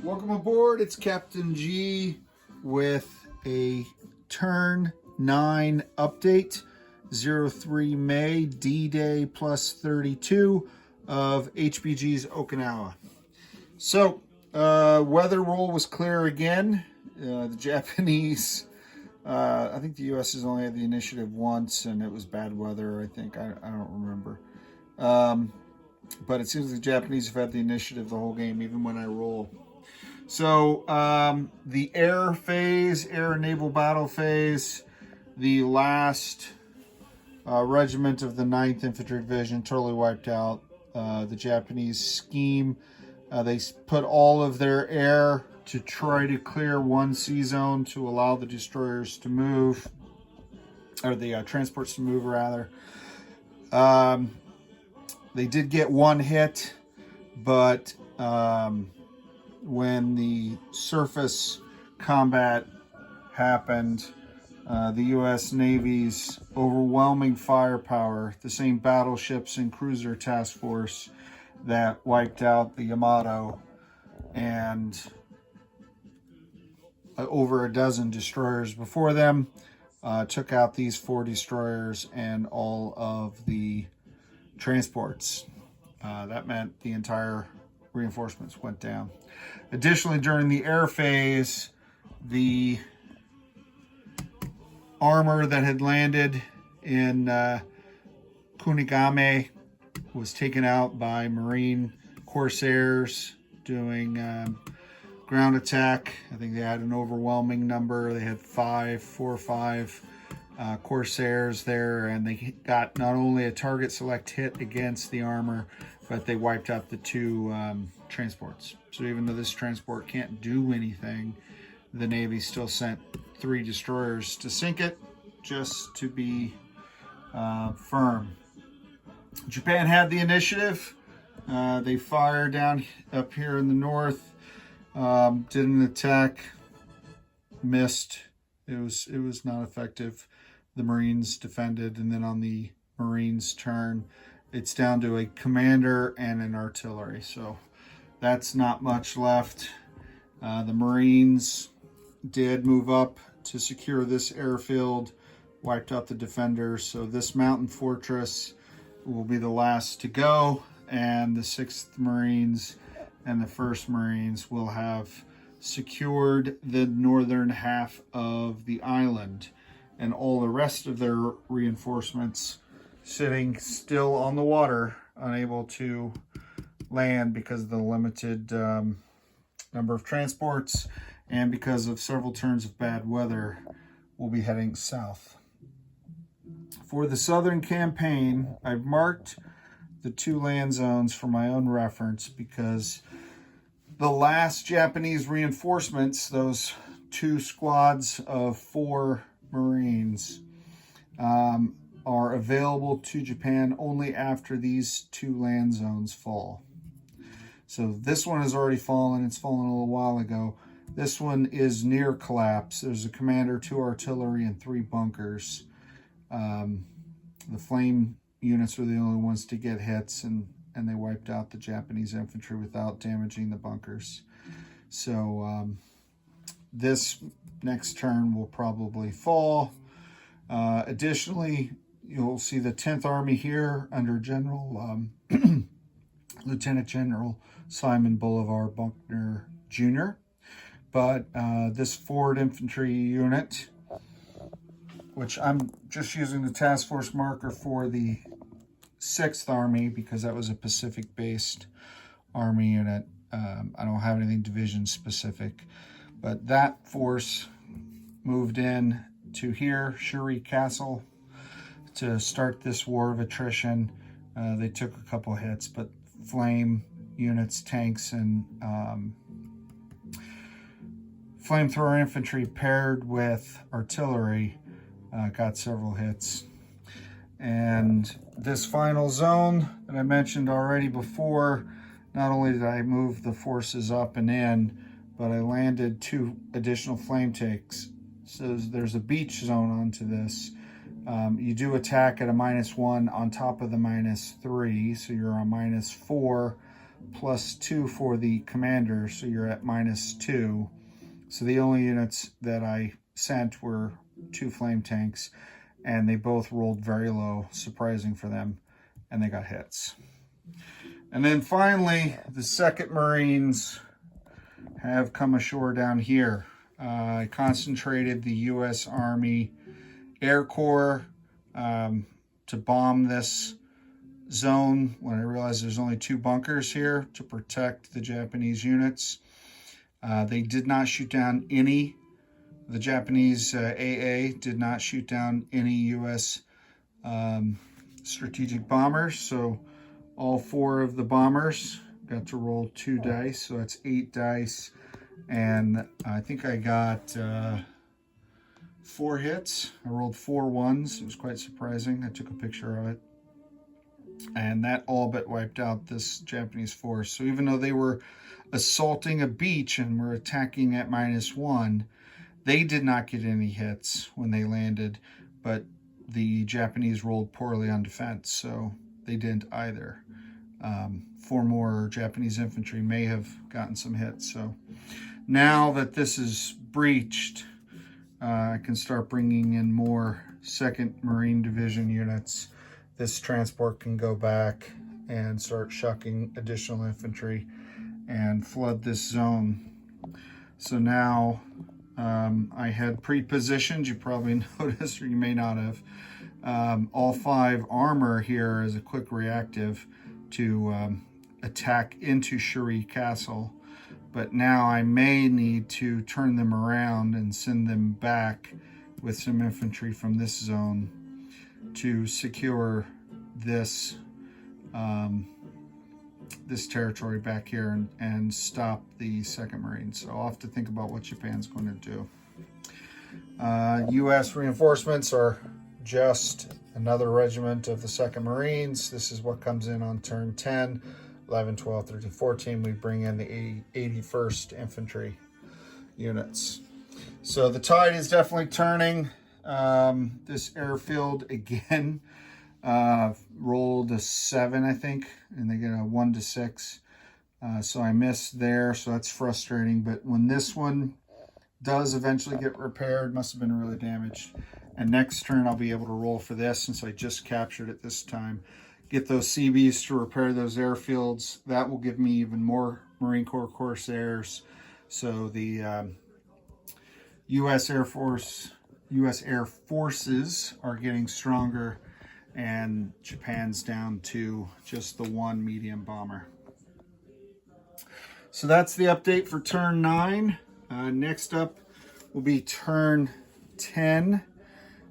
Welcome aboard. It's Captain G with a Turn 9 update. 03 May, D-Day plus 32 of HBG's Okinawa. So, weather roll was clear again. The Japanese, I think the U.S. has only had the initiative once, and it was bad weather, I think. I don't remember. But it seems the Japanese have had the initiative the whole game, even when I roll. So the air phase, air and naval battle phase, the last regiment of the 9th Infantry Division totally wiped out. The Japanese scheme, they put all of their air to try to clear one sea zone to allow the destroyers to move, or the transports to move rather. They did get one hit, but when the surface combat happened, the U.S. Navy's overwhelming firepower, the same battleships and cruiser task force that wiped out the Yamato and over a dozen destroyers before them, took out these 4 destroyers and all of the transports. That meant the entire reinforcements went down. Additionally, during the air phase, the armor that had landed in Kunigame was taken out by Marine Corsairs doing ground attack. I think they had an overwhelming number. They had 4 or 5 Corsairs there, and they got not only a target select hit against the armor, but they wiped out the 2 transports. So even though this transport can't do anything, the Navy still sent 3 destroyers to sink it, just to be firm. Japan had the initiative. They fired down up here in the north, did an attack, missed. It was not effective. The Marines defended, and then on the Marines' turn, it's down to a commander and an artillery. So that's not much left. The Marines did move up to secure this airfield, wiped out the defenders. So this mountain fortress will be the last to go, and the 6th Marines and the 1st Marines will have secured the northern half of the island, and all the rest of their reinforcements sitting still on the water, unable to land because of the limited number of transports and because of several turns of bad weather, will be heading south. For the southern campaign, I've marked the 2 land zones for my own reference because the last Japanese reinforcements, those 2 squads of 4 Marines, are available to Japan only after these 2 land zones fall. So this one has already fallen. It's fallen a little while ago. This one is near collapse. There's a commander, 2 artillery, and 3 bunkers. The flame units were the only ones to get hits, and they wiped out the Japanese infantry without damaging the bunkers. So this next turn will probably fall. Additionally, you'll see the 10th Army here under General Lieutenant General Simon Bolivar Buckner Jr. But this forward infantry unit, which I'm just using the task force marker for the 6th Army because that was a Pacific-based Army unit. I don't have anything division specific, but that force moved in to here, Shuri Castle, to start this war of attrition. They took a couple hits, but flame units, tanks, and flamethrower infantry paired with artillery got several hits. And this final zone that I mentioned already before, not only did I move the forces up and in, but I landed 2 additional flame takes. So there's a beach zone onto this. You do attack at a -1 on top of the -3, so you're on -4 +2 for the commander, so you're at -2. So the only units that I sent were 2 flame tanks, and they both rolled very low, surprising for them, and they got hits. And then finally, the 2nd Marines have come ashore down here. I concentrated the U.S. Army Air Corps to bomb this zone when I realized there's only 2 bunkers here to protect the Japanese units. They did not shoot down any. The Japanese AA did not shoot down any U.S. Strategic bombers, so all 4 of the bombers got to roll 2 dice, so that's 8 dice, and I think I got 4 hits. I rolled 4 ones. It was quite surprising. I took a picture of it, and that all but wiped out this Japanese force. So even though they were assaulting a beach and were attacking at -1, they did not get any hits when they landed, but the Japanese rolled poorly on defense, so they didn't either. 4 more Japanese infantry may have gotten some hits. So now that this is breached, I can start bringing in more 2nd Marine Division units. This transport can go back and start shucking additional infantry and flood this zone. So now I had pre-positioned, you probably noticed, or you may not have, all 5 armor here as a quick reactive to attack into Shuri Castle. But now I may need to turn them around and send them back with some infantry from this zone to secure this this territory back here and stop the 2nd Marines. So I'll have to think about what Japan's going to do. U.S. reinforcements are just another regiment of the 2nd Marines. This is what comes in on turn 10, 11, 12, 13, 14. We bring in the 81st Infantry units. So the tide is definitely turning. This airfield again rolled a 7, I think, and they get a 1 to 6. So I missed there, so that's frustrating. But when this one does eventually get repaired, must have been really damaged. And next turn I'll be able to roll for this, since I just captured it this time. Get those CBs to repair those airfields. That will give me even more Marine Corps Corsairs. So the U.S. Air Forces are getting stronger, and Japan's down to just the 1 medium bomber. So that's the update for turn 9. Next up will be turn 10,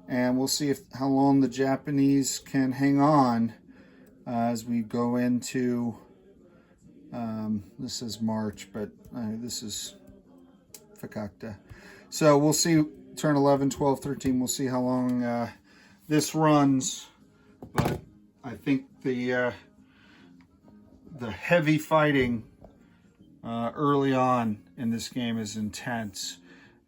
and we'll see how long the Japanese can hang on as we go into, this is March, but this is Fakakta. So we'll see turn 11, 12, 13. We'll see how long this runs, but I think the heavy fighting early on in this game is intense,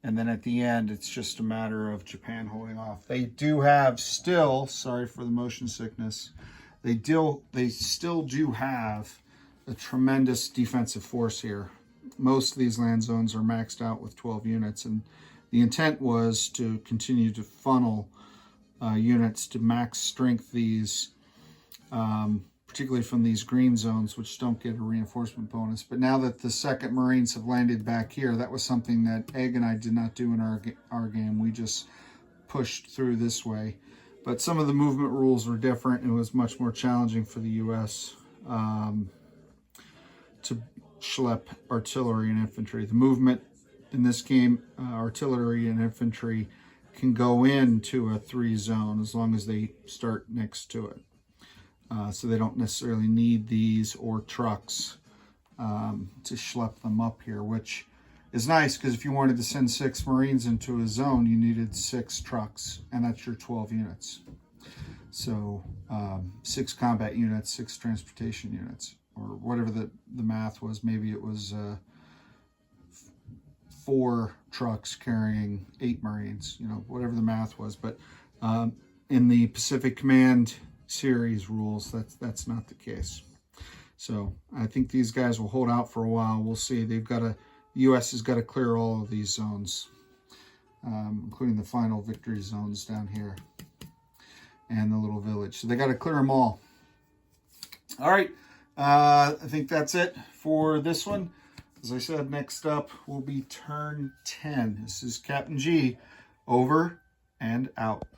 and then at the end it's just a matter of Japan holding off. They do have still, sorry for the motion sickness, they still do have a tremendous defensive force here. Most of these land zones are maxed out with 12 units, and the intent was to continue to funnel units to max strength these, particularly from these green zones, which don't get a reinforcement bonus. But now that the 2nd Marines have landed back here, that was something that Egg and I did not do in our game. We just pushed through this way. But some of the movement rules were different, and it was much more challenging for the U.S. To schlep artillery and infantry. The movement in this game, artillery and infantry can go into a 3 zone as long as they start next to it. So they don't necessarily need these or trucks to schlep them up here, which is nice, because if you wanted to send 6 Marines into a zone, you needed 6 trucks, and that's your 12 units. So 6 combat units, 6 transportation units, or whatever the math was. Maybe it was 4 trucks carrying 8 Marines, whatever the math was. But in the Pacific Command series rules, that's not the case. So I think these guys will hold out for a while. We'll see. They've got to, the U.S. has got to clear all of these zones, including the final victory zones down here and the little village. So they got to clear them all. All right. I think that's it for this one. As I said, next up will be turn 10. This is Captain G, over and out.